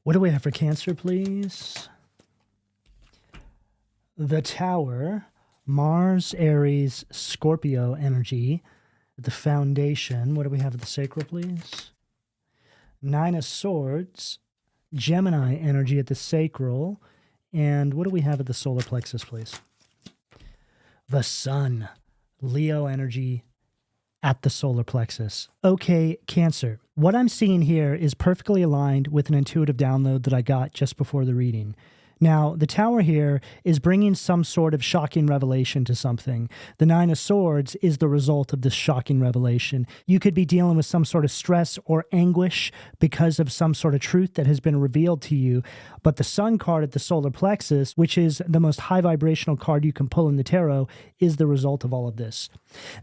What do we have for Cancer, please? The Tower, Mars, Aries, Scorpio energy. The Foundation. What do we have at the Sacral, please? Nine of Swords, Gemini energy at the Sacral. And what do we have at the Solar Plexus, please? The Sun, Leo energy at the Solar Plexus. Okay, Cancer. What I'm seeing here is perfectly aligned with an intuitive download that I got just before the reading. Now, the Tower here is bringing some sort of shocking revelation to something. The Nine of Swords is the result of this shocking revelation. You could be dealing with some sort of stress or anguish because of some sort of truth that has been revealed to you. But the Sun card at the Solar Plexus, which is the most high vibrational card you can pull in the tarot, is the result of all of this.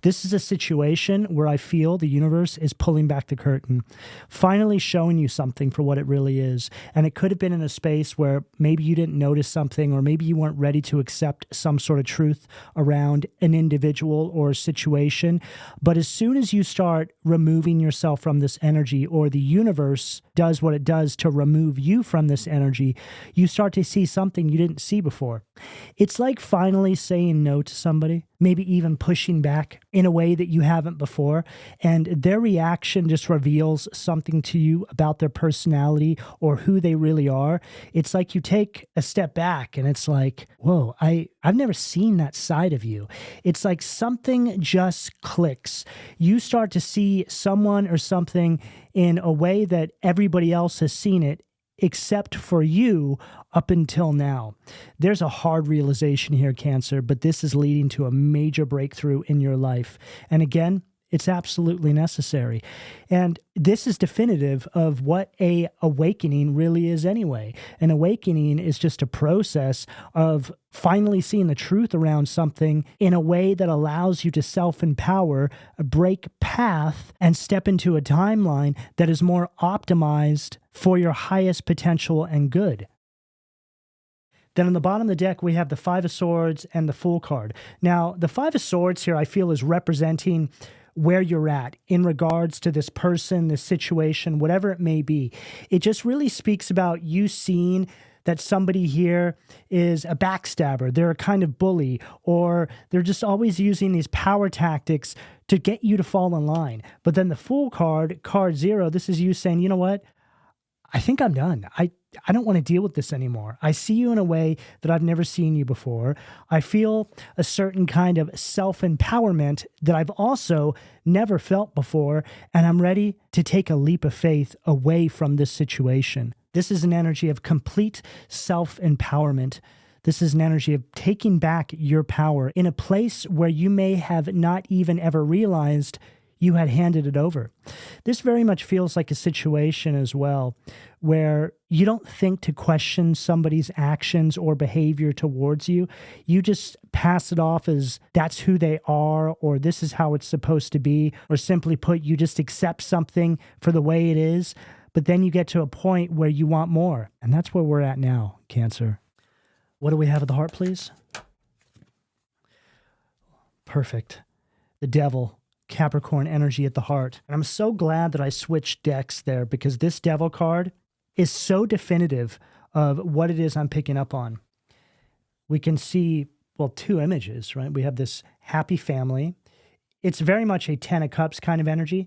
This is a situation where I feel the universe is pulling back the curtain, finally showing you something for what it really is. And it could have been in a space where maybe you didn't notice something, or maybe you weren't ready to accept some sort of truth around an individual or a situation. But as soon as you start removing yourself from this energy, or the universe does what it does to remove you from this energy, you start to see something you didn't see before. It's like finally saying no to somebody, maybe even pushing back in a way that you haven't before, and their reaction just reveals something to you about their personality or who they really are. It's like you take a step back and it's like, whoa, I've never seen that side of you. It's like something just clicks. You start to see someone or something in a way that everybody else has seen it, except for you up until now. There's a hard realization here, Cancer, but this is leading to a major breakthrough in your life. And again, it's absolutely necessary. And this is definitive of what a awakening really is anyway. An awakening is just a process of finally seeing the truth around something in a way that allows you to self-empower, break path, and step into a timeline that is more optimized for your highest potential and good. Then on the bottom of the deck, we have the Five of Swords and the Fool card. Now, the Five of Swords here, I feel, is representing where you're at in regards to this person, this situation, whatever it may be. It just really speaks about you seeing that somebody here is a backstabber, they're a kind of bully, or they're just always using these power tactics to get you to fall in line. But then the Fool card, card 0, this is you saying, you know what? I think I'm done. I don't want to deal with this anymore. I see you in a way that I've never seen you before. I feel a certain kind of self-empowerment that I've also never felt before, and I'm ready to take a leap of faith away from this situation. This is an energy of complete self-empowerment. This is an energy of taking back your power in a place where you may have not even ever realized you had handed it over. This very much feels like a situation as well where you don't think to question somebody's actions or behavior towards you. You just pass it off as that's who they are, or this is how it's supposed to be, or simply put, you just accept something for the way it is. But then you get to a point where you want more. And that's where we're at now, Cancer. What do we have at the heart, please? Perfect. The Devil. Capricorn energy at the heart. And I'm so glad that I switched decks there, because this Devil card is so definitive of what it is I'm picking up on. We can see, well, two images, right? We have this happy family. It's very much a 10 of Cups kind of energy.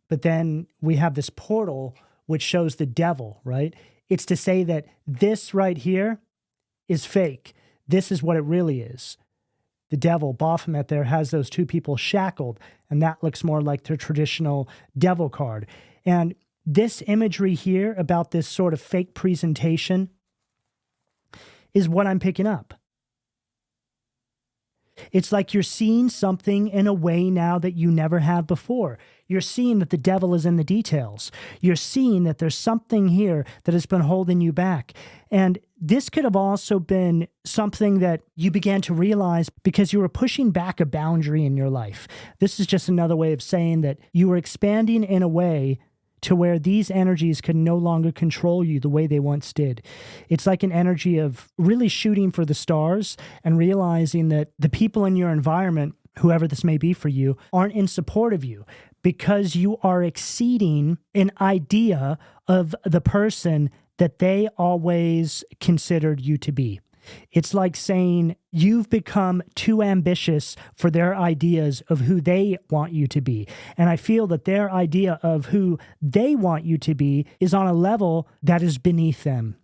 But then we have this portal, which shows the Devil, right? It's to say that this right here is fake. This is what it really is. The Devil, Baphomet there, has those two people shackled, and that looks more like the traditional Devil card. And this imagery here about this sort of fake presentation is what I'm picking up. It's like you're seeing something in a way now that you never have before. You're seeing that the devil is in the details. You're seeing that there's something here that has been holding you back. And this could have also been something that you began to realize because you were pushing back a boundary in your life. This is just another way of saying that you were expanding in a way to where these energies can no longer control you the way they once did. It's like an energy of really shooting for the stars and realizing that the people in your environment, whoever this may be for you, aren't in support of you because you are exceeding an idea of the person that they always considered you to be. It's like saying you've become too ambitious for their ideas of who they want you to be. And I feel that their idea of who they want you to be is on a level that is beneath them.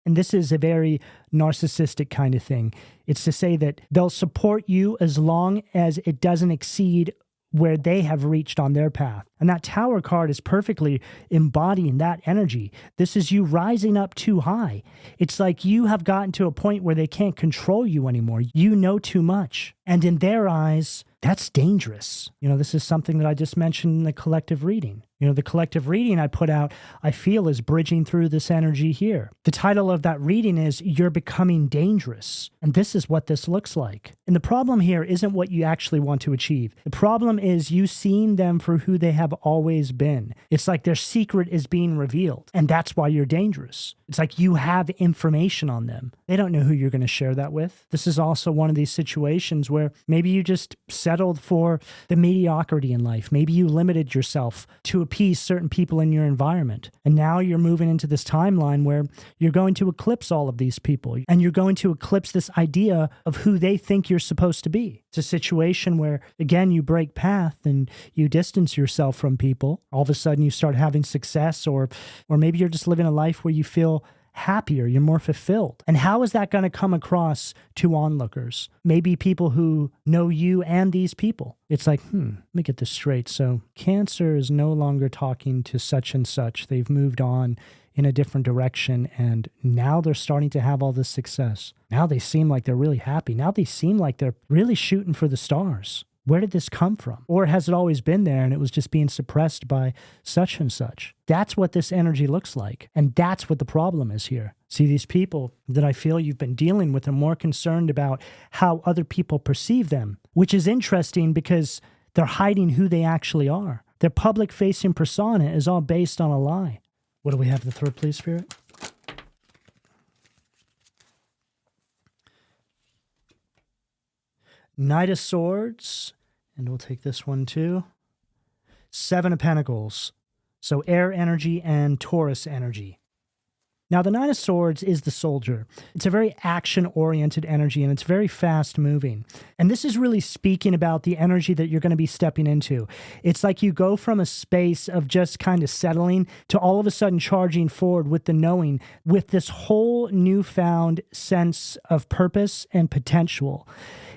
And this is a very narcissistic kind of thing. It's to say that they'll support you as long as it doesn't exceed where they have reached on their path. And that Tower card is perfectly embodying that energy. This is you rising up too high. It's like you have gotten to a point where they can't control you anymore. You know too much. And in their eyes, that's dangerous. This is something that I just mentioned in the collective reading. The collective reading I put out, I feel is bridging through this energy here. The title of that reading is You're Becoming Dangerous. And this is what this looks like. And the problem here isn't what you actually want to achieve. The problem is you seeing them for who they have always been. It's like their secret is being revealed. And that's why you're dangerous. It's like you have information on them. They don't know who you're going to share that with. This is also one of these situations where maybe you just settled for the mediocrity in life. Maybe you limited yourself to appease certain people in your environment. And now you're moving into this timeline where you're going to eclipse all of these people. And you're going to eclipse this idea of who they think you're supposed to be. It's a situation where, again, you break path and you distance yourself from people. All of a sudden you start having success, or maybe you're just living a life where you feel happier, you're more fulfilled. And how is that going to come across to onlookers? Maybe people who know you and these people. It's like, let me get this straight. So Cancer is no longer talking to such and such. They've moved on in a different direction, and now they're starting to have all this success. Now they seem like they're really happy. Now they seem like they're really shooting for the stars. Where did this come from? Or has it always been there and it was just being suppressed by such and such? That's what this energy looks like. And that's what the problem is here. See, these people that I feel you've been dealing with are more concerned about how other people perceive them, which is interesting because they're hiding who they actually are. Their public-facing persona is all based on a lie. What do we have the third, please, Spirit? Knight of Swords, and we'll take this one too. Seven of Pentacles, so air energy and Taurus energy. Now, the Knight of Swords is the soldier. It's a very action-oriented energy, and it's very fast-moving. And this is really speaking about the energy that you're going to be stepping into. It's like you go from a space of just kind of settling to all of a sudden charging forward with the knowing, with this whole newfound sense of purpose and potential.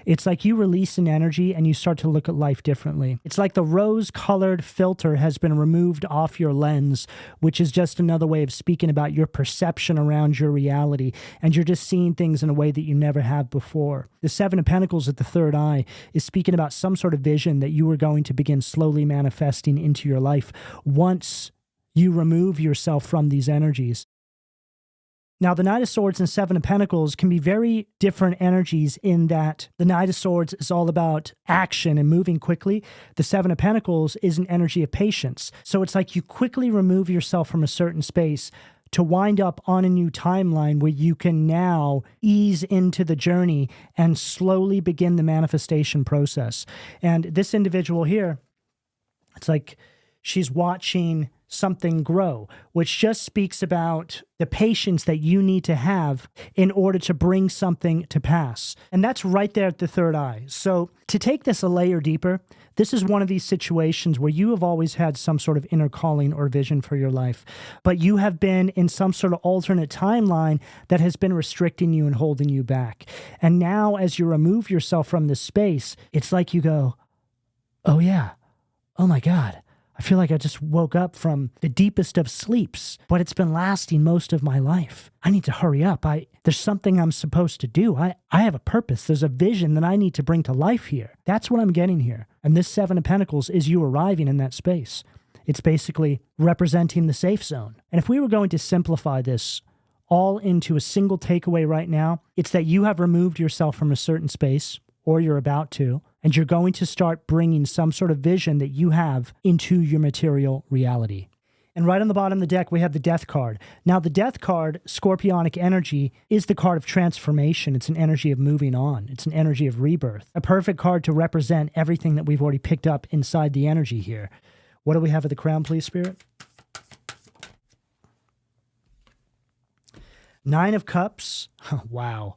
It's like you release an energy and you start to look at life differently. It's like the rose-colored filter has been removed off your lens, which is just another way of speaking about your perception around your reality, and you're just seeing things in a way that you never have before. The Seven of Pentacles at the third eye is speaking about some sort of vision that you are going to begin slowly manifesting into your life once you remove yourself from these energies. Now, the Knight of Swords and Seven of Pentacles can be very different energies in that the Knight of Swords is all about action and moving quickly. The Seven of Pentacles is an energy of patience. So it's like you quickly remove yourself from a certain space to wind up on a new timeline where you can now ease into the journey and slowly begin the manifestation process. And this individual here, it's like she's watching something grow, which just speaks about the patience that you need to have in order to bring something to pass. And that's right there at the third eye. So to take this a layer deeper, this is one of these situations where you have always had some sort of inner calling or vision for your life, but you have been in some sort of alternate timeline that has been restricting you and holding you back. And now as you remove yourself from this space, it's like you go, oh yeah, oh my God, I feel like I just woke up from the deepest of sleeps, but it's been lasting most of my life. I need to hurry up. There's something I'm supposed to do. I have a purpose. There's a vision that I need to bring to life here. That's what I'm getting here. And this Seven of Pentacles is you arriving in that space. It's basically representing the safe zone. And if we were going to simplify this all into a single takeaway right now, it's that you have removed yourself from a certain space, or you're about to, and you're going to start bringing some sort of vision that you have into your material reality. And right on the bottom of the deck, we have the Death card. Now, the Death card, Scorpionic energy, is the card of transformation. It's an energy of moving on. It's an energy of rebirth. A perfect card to represent everything that we've already picked up inside the energy here. What do we have at the Crown, please, Spirit? Nine of Cups. Wow.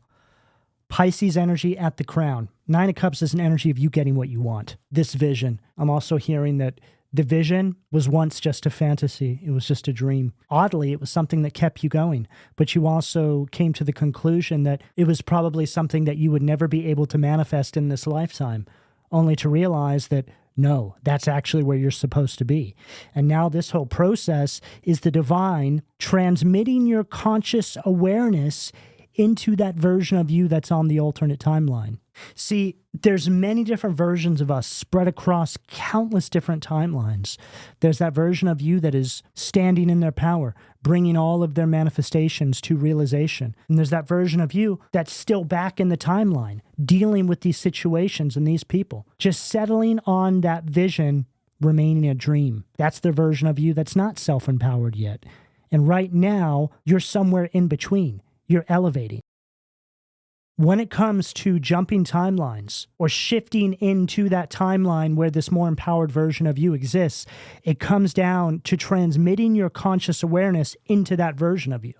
Pisces energy at the crown. Nine of Cups is an energy of you getting what you want. This vision. I'm also hearing that the vision was once just a fantasy. It was just a dream. Oddly, it was something that kept you going. But you also came to the conclusion that it was probably something that you would never be able to manifest in this lifetime, only to realize that, no, that's actually where you're supposed to be. And now this whole process is the divine transmitting your conscious awareness into that version of you that's on the alternate timeline. See, there's many different versions of us spread across countless different timelines. There's that version of you that is standing in their power, bringing all of their manifestations to realization. And there's that version of you that's still back in the timeline, dealing with these situations and these people, just settling on that vision, remaining a dream. That's the version of you that's not self-empowered yet. And right now, you're somewhere in between. You're elevating. When it comes to jumping timelines or shifting into that timeline where this more empowered version of you exists, it comes down to transmitting your conscious awareness into that version of you.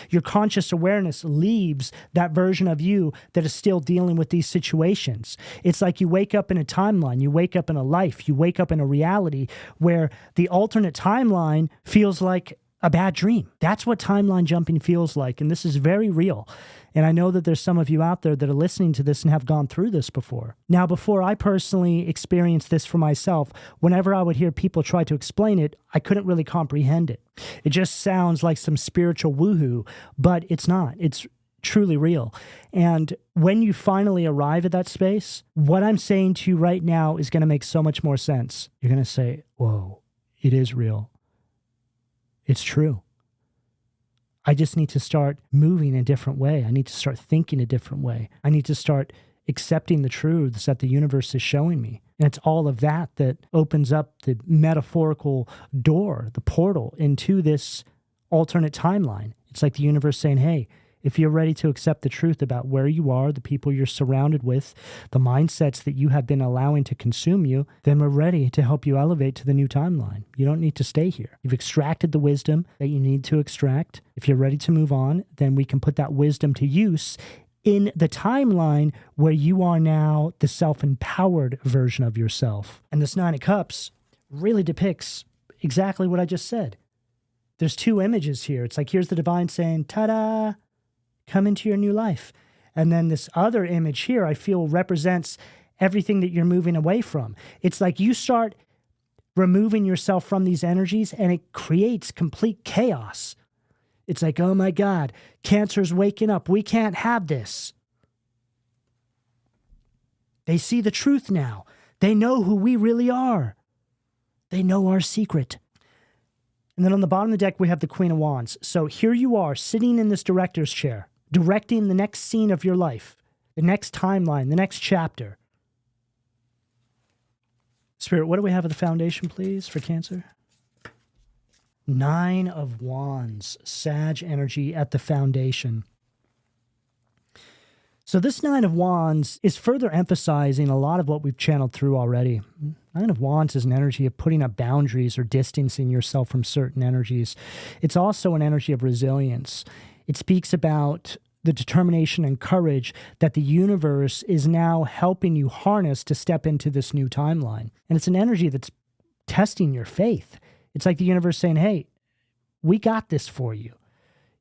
Your conscious awareness leaves that version of you that is still dealing with these situations. It's like you wake up in a timeline, you wake up in a life, you wake up in a reality where the alternate timeline feels like a bad dream. That's what timeline jumping feels like, and this is very real. And I know that there's some of you out there that are listening to this and have gone through this before. Now, before I personally experienced this for myself, whenever I would hear people try to explain it, I couldn't really comprehend it. It just sounds like some spiritual woohoo, but it's not. It's truly real. And when you finally arrive at that space, what I'm saying to you right now is going to make so much more sense. You're going to say, whoa, it is real. It's true. I just need to start moving a different way. I need to start thinking a different way. I need to start accepting the truths that the universe is showing me. And it's all of that that opens up the metaphorical door, the portal into this alternate timeline. It's like the universe saying, hey, if you're ready to accept the truth about where you are, the people you're surrounded with, the mindsets that you have been allowing to consume you, then we're ready to help you elevate to the new timeline. You don't need to stay here. You've extracted the wisdom that you need to extract. If you're ready to move on, then we can put that wisdom to use in the timeline where you are now the self-empowered version of yourself. And this Nine of Cups really depicts exactly what I just said. There's two images here. It's like, here's the divine saying, ta-da, come into your new life. And then this other image here, I feel represents everything that you're moving away from. It's like you start removing yourself from these energies and it creates complete chaos. It's like, oh my God, Cancer's waking up. We can't have this. They see the truth now. They know who we really are. They know our secret. And then on the bottom of the deck, we have the Queen of Wands. So here you are sitting in this director's chair, directing the next scene of your life, the next timeline, the next chapter. Spirit, what do we have at the foundation, please, for Cancer? Nine of Wands, Sag energy at the foundation. So this Nine of Wands is further emphasizing a lot of what we've channeled through already. Nine of Wands is an energy of putting up boundaries or distancing yourself from certain energies. It's also an energy of resilience. It speaks about the determination and courage that the universe is now helping you harness to step into this new timeline. And it's an energy that's testing your faith. It's like the universe saying, hey, we got this for you.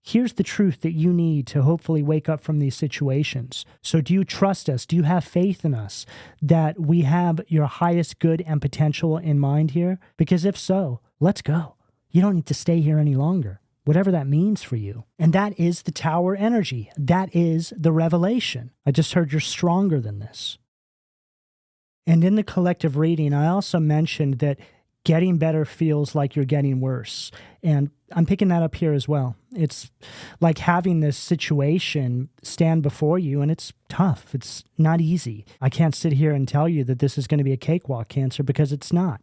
Here's the truth that you need to hopefully wake up from these situations. So do you trust us? Do you have faith in us that we have your highest good and potential in mind here? Because if so, let's go. You don't need to stay here any longer, whatever that means for you. And that is the Tower energy. That is the revelation. I just heard you're stronger than this. And in the collective reading, I also mentioned that getting better feels like you're getting worse. And I'm picking that up here as well. It's like having this situation stand before you, and it's tough. It's not easy. I can't sit here and tell you that this is going to be a cakewalk, Cancer, because it's not.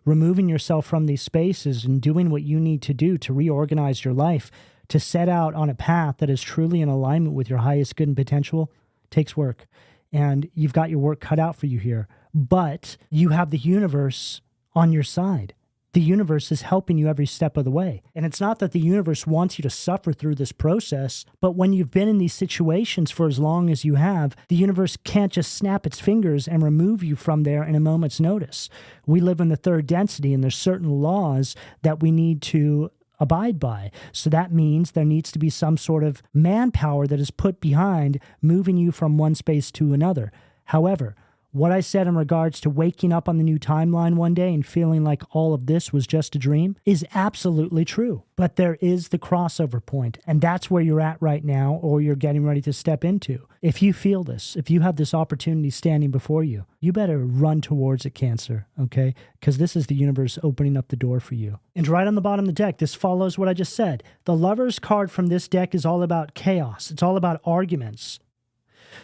Removing yourself from these spaces and doing what you need to do to reorganize your life, to set out on a path that is truly in alignment with your highest good and potential, takes work. And you've got your work cut out for you here. But you have the universe on your side. The universe is helping you every step of the way. And it's not that the universe wants you to suffer through this process, but when you've been in these situations for as long as you have, the universe can't just snap its fingers and remove you from there in a moment's notice. We live in the third density, and there's certain laws that we need to abide by. So that means there needs to be some sort of manpower that is put behind moving you from one space to another. However, what I said in regards to waking up on the new timeline one day and feeling like all of this was just a dream is absolutely true. But there is the crossover point, and that's where you're at right now, or you're getting ready to step into. If you feel this, if you have this opportunity standing before you, you better run towards it, Cancer, okay? Because this is the universe opening up the door for you. And right on the bottom of the deck, this follows what I just said. The Lover's card from this deck is all about chaos. It's all about arguments.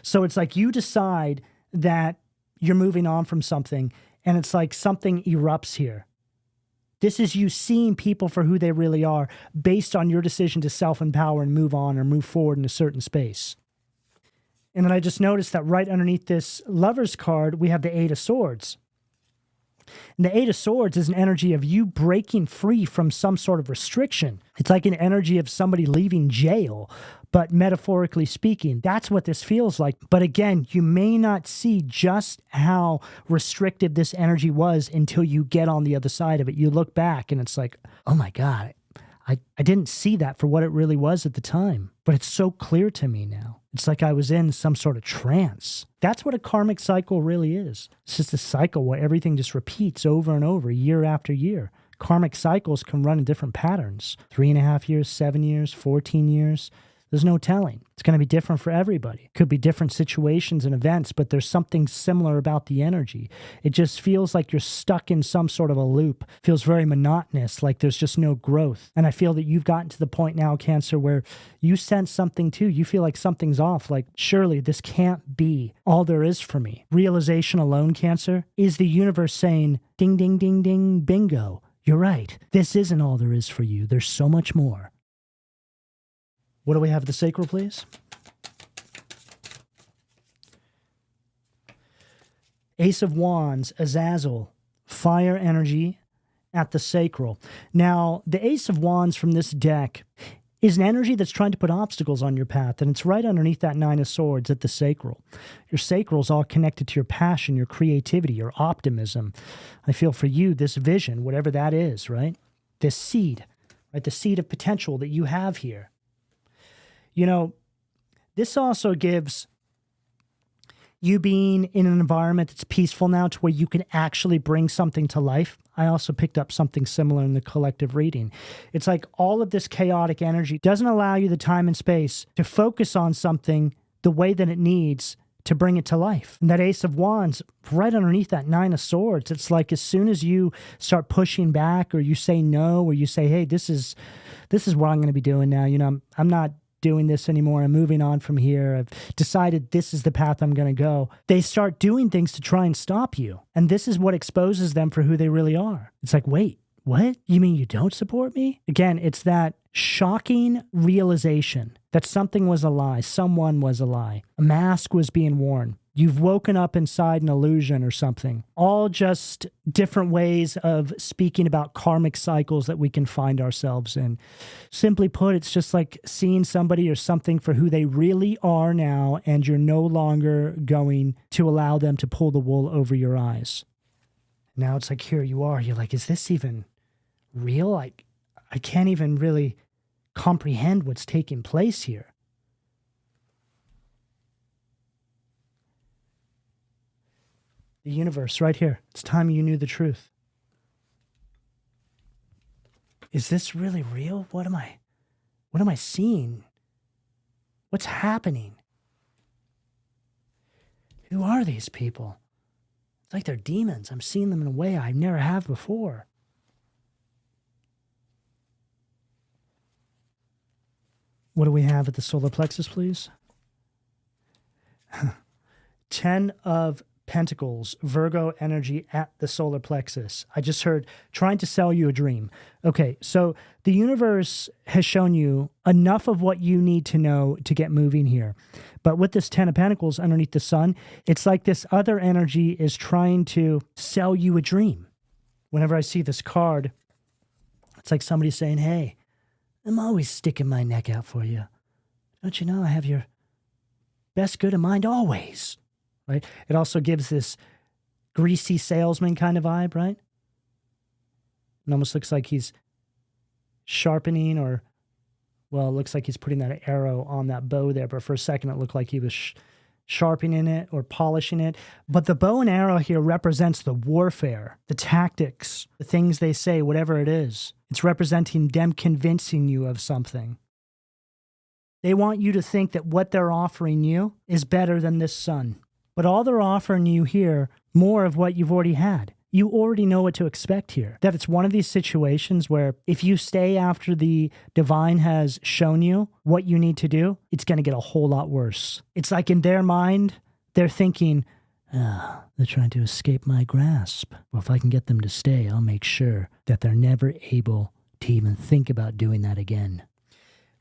So it's like you decide that you're moving on from something, and it's like something erupts here. This is you seeing people for who they really are based on your decision to self-empower and move on or move forward in a certain space. And then I just noticed that right underneath this Lover's card, we have the Eight of Swords. And the Eight of Swords is an energy of you breaking free from some sort of restriction. It's like an energy of somebody leaving jail, but metaphorically speaking, that's what this feels like. But again, you may not see just how restrictive this energy was until you get on the other side of it. You look back and it's like, oh my God, I didn't see that for what it really was at the time, but it's so clear to me now. It's like I was in some sort of trance. That's what a karmic cycle really is. It's just a cycle where everything just repeats over and over, year after year. Karmic cycles can run in different patterns. 3.5 years, 7 years, 14 years. There's no telling. It's going to be different for everybody. Could be different situations and events, but there's something similar about the energy. It just feels like you're stuck in some sort of a loop. Feels very monotonous, like there's just no growth. And I feel that you've gotten to the point now, Cancer, where you sense something too. You feel like something's off, like surely this can't be all there is for me. Realization alone, Cancer, is the universe saying, ding, ding, ding, ding, bingo. You're right. This isn't all there is for you. There's so much more. What do we have at the sacral, please? Ace of Wands, Azazel, fire energy at the sacral. Now, the Ace of Wands from this deck is an energy that's trying to put obstacles on your path, and it's right underneath that Nine of Swords at the sacral. Your sacral is all connected to your passion, your creativity, your optimism. I feel for you, this vision, whatever that is, right? This seed, right? The seed of potential that you have here. You know, this also gives you being in an environment that's peaceful now to where you can actually bring something to life. I also picked up something similar in the collective reading. It's like all of this chaotic energy doesn't allow you the time and space to focus on something the way that it needs to bring it to life. And that Ace of Wands, right underneath that Nine of Swords, it's like as soon as you start pushing back or you say no, or you say, hey, this is what I'm going to be doing now. You know, I'm not doing this anymore. I'm moving on from here. I've decided this is the path I'm going to go. They start doing things to try and stop you. And this is what exposes them for who they really are. It's like, wait, what? You mean you don't support me? Again, it's that shocking realization that something was a lie. Someone was a lie. A mask was being worn. You've woken up inside an illusion or something. All just different ways of speaking about karmic cycles that we can find ourselves in. Simply put, it's just like seeing somebody or something for who they really are now, and you're no longer going to allow them to pull the wool over your eyes. Now it's like, here you are. You're like, is this even real? I can't even really comprehend what's taking place here. The universe, right here. It's time you knew the truth. Is this really real? What am I seeing? What's happening? Who are these people? It's like they're demons. I'm seeing them in a way I never have before. What do we have at the solar plexus, please? 10 of Pentacles, Virgo energy at the solar plexus. I just heard trying to sell you a dream. Okay, so the universe has shown you enough of what you need to know to get moving here. But with this 10 of Pentacles underneath the sun, it's like this other energy is trying to sell you a dream. whenever I see this card, it's like somebody saying, hey, I'm always sticking my neck out for you. Don't you know I have your best good in mind always, right? It also gives this greasy salesman kind of vibe, right? It almost looks like he's sharpening or, well, it looks like he's putting that arrow on that bow there, but for a second it looked like he was sharpening it or polishing it. But the bow and arrow here represents the warfare, the tactics, the things they say, whatever it is. It's representing them convincing you of something. They want you to think that what they're offering you is better than this sun. But all they're offering you here, more of what you've already had. You already know what to expect here. That it's one of these situations where if you stay after the divine has shown you what you need to do, it's going to get a whole lot worse. It's like in their mind, they're thinking, they're trying to escape my grasp. Well, if I can get them to stay, I'll make sure that they're never able to even think about doing that again.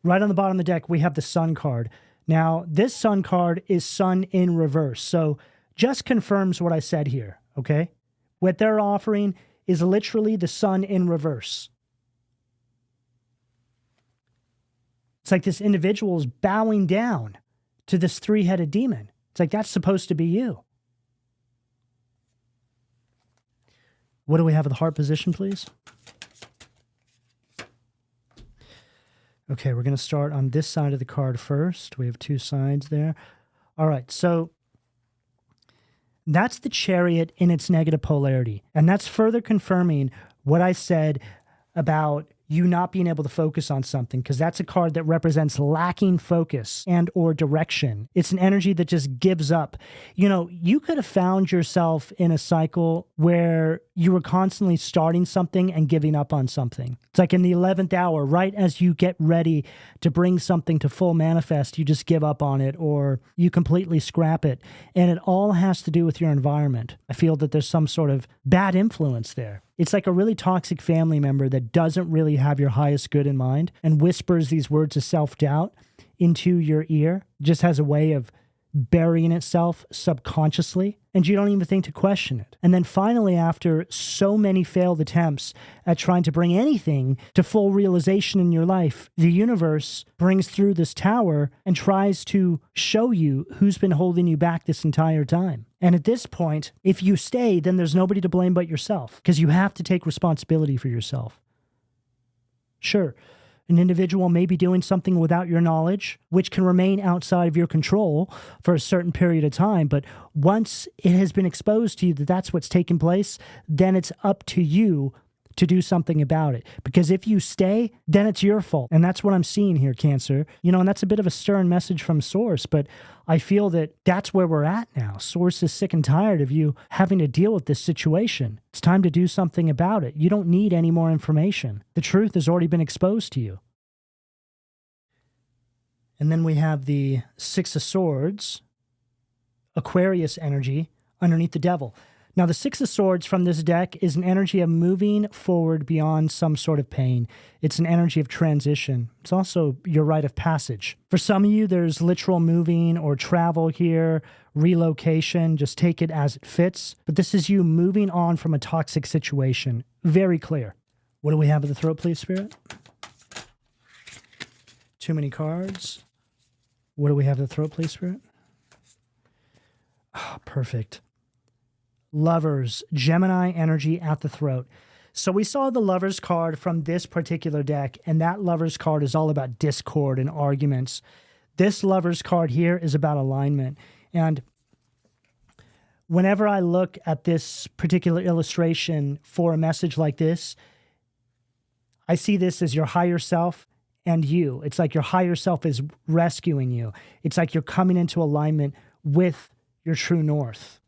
Right on the bottom of the deck, we have the Sun card. Now, this Sun card is Sun in reverse. So just confirms what I said here, okay? What they're offering is literally the Sun in reverse. It's like this individual is bowing down to this three-headed demon. It's like that's supposed to be you. What do we have at the heart position, please? Okay, we're going to start on this side of the card first. We have two sides there. All right, so that's the Chariot in its negative polarity. And that's further confirming what I said about you not being able to focus on something, because that's a card that represents lacking focus and or direction. It's an energy that just gives up. You know, you could have found yourself in a cycle where you were constantly starting something and giving up on something. It's like in the 11th hour, right as you get ready to bring something to full manifest, you just give up on it or you completely scrap it. And it all has to do with your environment. I feel that there's some sort of bad influence there. It's like a really toxic family member that doesn't really have your highest good in mind and whispers these words of self-doubt into your ear, just has a way of burying itself subconsciously, and you don't even think to question it. And then finally, after so many failed attempts at trying to bring anything to full realization in your life, the universe brings through this tower and tries to show you who's been holding you back this entire time. And at this point, if you stay, then there's nobody to blame but yourself, because you have to take responsibility for yourself. Sure, an individual may be doing something without your knowledge, which can remain outside of your control for a certain period of time. But once it has been exposed to you that that's what's taking place, then it's up to you to do something about it. Because if you stay, then it's your fault. And that's what I'm seeing here, Cancer. You know, and that's a bit of a stern message from Source, but I feel that that's where we're at now. Source is sick and tired of you having to deal with this situation. It's time to do something about it. You don't need any more information. The truth has already been exposed to you. And then we have the Six of Swords, Aquarius energy, underneath the Devil. Now, the Six of Swords from this deck is an energy of moving forward beyond some sort of pain. It's an energy of transition. It's also your rite of passage. For some of you, there's literal moving or travel here, relocation. Just take it as it fits. But this is you moving on from a toxic situation. Very clear. What do we have at the throat, please, Spirit? Too many cards. What do we have at the throat, please, Spirit? Oh, perfect. Lovers, Gemini energy at the throat. So we saw the Lovers card from this particular deck, and that Lovers card is all about discord and arguments. This Lovers card here is about alignment. And whenever I look at this particular illustration for a message like this, I see this as your higher self and you. It's like your higher self is rescuing you. It's like you're coming into alignment with your true north.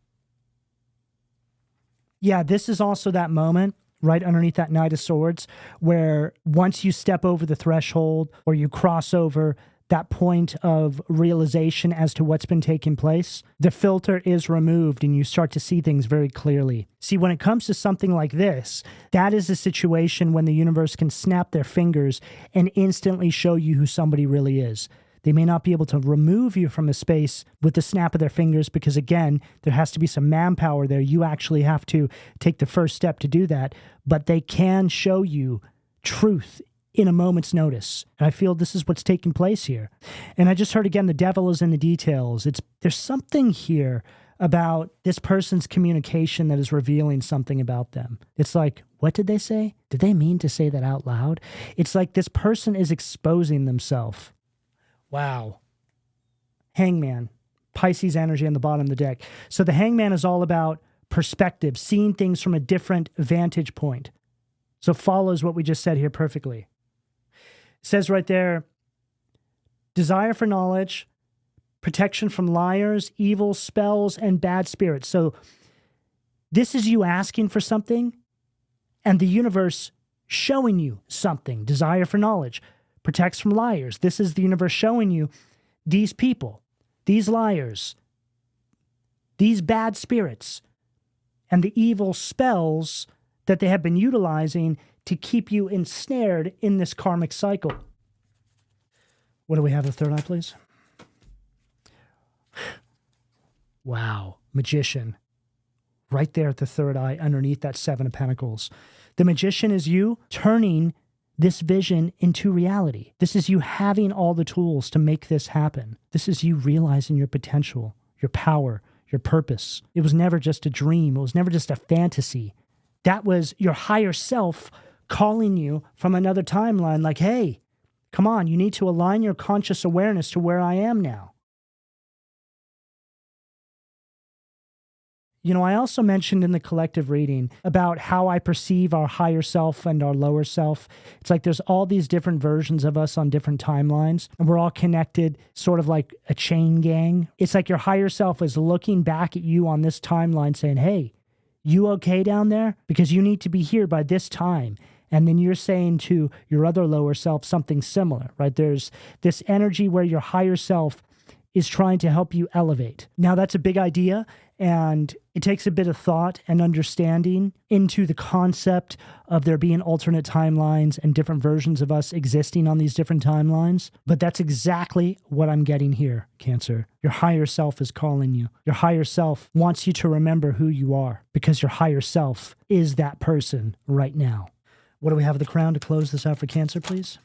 Yeah, this is also that moment right underneath that Knight of Swords where once you step over the threshold or you cross over that point of realization as to what's been taking place, the filter is removed and you start to see things very clearly. See, when it comes to something like this, that is a situation when the universe can snap their fingers and instantly show you who somebody really is. They may not be able to remove you from a space with the snap of their fingers because, again, there has to be some manpower there. You actually have to take the first step to do that. But they can show you truth in a moment's notice. And I feel this is what's taking place here. And I just heard, again, the devil is in the details. There's something here about this person's communication that is revealing something about them. It's like, what did they say? Did they mean to say that out loud? It's like this person is exposing themselves. Wow. Hangman, Pisces energy on the bottom of the deck. So the Hangman is all about perspective, seeing things from a different vantage point. So follows what we just said here perfectly. It says right there, desire for knowledge, protection from liars, evil spells, and bad spirits. So this is you asking for something and the universe showing you something. Desire for knowledge, protects from liars. This is the universe showing you these people, these liars, these bad spirits, and the evil spells that they have been utilizing to keep you ensnared in this karmic cycle. What do we have the third eye, please? Wow, Magician. Right there at the third eye underneath that Seven of Pentacles. The Magician is you turning this vision into reality. This is you having all the tools to make this happen. This is you realizing your potential, your power, your purpose. It was never just a dream. It was never just a fantasy. That was your higher self calling you from another timeline like, hey, come on, you need to align your conscious awareness to where I am now. You know, I also mentioned in the collective reading about how I perceive our higher self and our lower self. It's like there's all these different versions of us on different timelines, and we're all connected sort of like a chain gang. It's like your higher self is looking back at you on this timeline saying, hey, you okay down there? Because you need to be here by this time. And then you're saying to your other lower self something similar, right? There's this energy where your higher self is trying to help you elevate. Now, that's a big idea, and it takes a bit of thought and understanding into the concept of there being alternate timelines and different versions of us existing on these different timelines. But that's exactly what I'm getting here, Cancer. Your higher self is calling you. Your higher self wants you to remember who you are because your higher self is that person right now. What do we have at the crown to close this out for Cancer, please?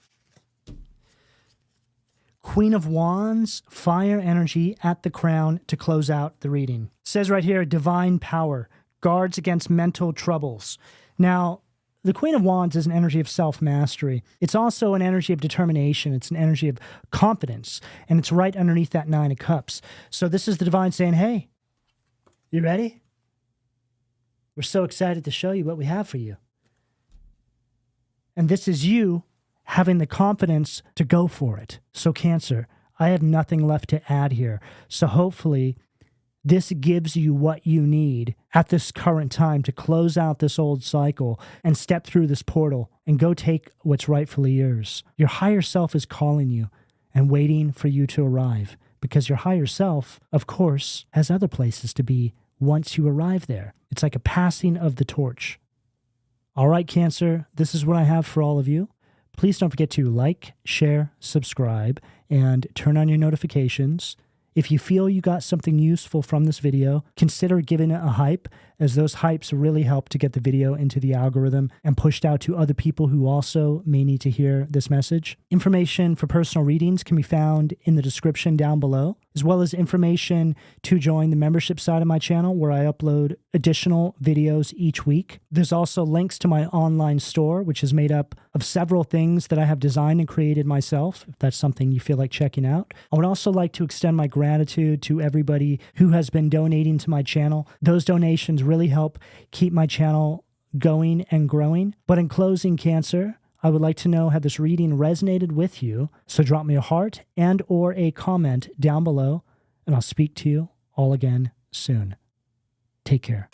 Queen of Wands, fire energy at the crown to close out the reading. It says right here, divine power, guards against mental troubles. Now, the Queen of Wands is an energy of self-mastery. It's also an energy of determination. It's an energy of confidence, and it's right underneath that Nine of Cups. So this is the divine saying, hey, you ready? We're so excited to show you what we have for you. And this is you having the confidence to go for it. So Cancer, I have nothing left to add here. So hopefully this gives you what you need at this current time to close out this old cycle and step through this portal and go take what's rightfully yours. Your higher self is calling you and waiting for you to arrive because your higher self, of course, has other places to be once you arrive there. It's like a passing of the torch. All right, Cancer, this is what I have for all of you. Please don't forget to like, share, subscribe, and turn on your notifications. If you feel you got something useful from this video, consider giving it a hype, as those hypes really help to get the video into the algorithm and pushed out to other people who also may need to hear this message. Information for personal readings can be found in the description down below, as well as information to join the membership side of my channel where I upload additional videos each week. There's also links to my online store, which is made up of several things that I have designed and created myself, if that's something you feel like checking out. I would also like to extend my gratitude to everybody who has been donating to my channel. Those donations really help keep my channel going and growing. But in closing, Cancer, I would like to know how this reading resonated with you. So drop me a heart and or a comment down below, and I'll speak to you all again soon. Take care.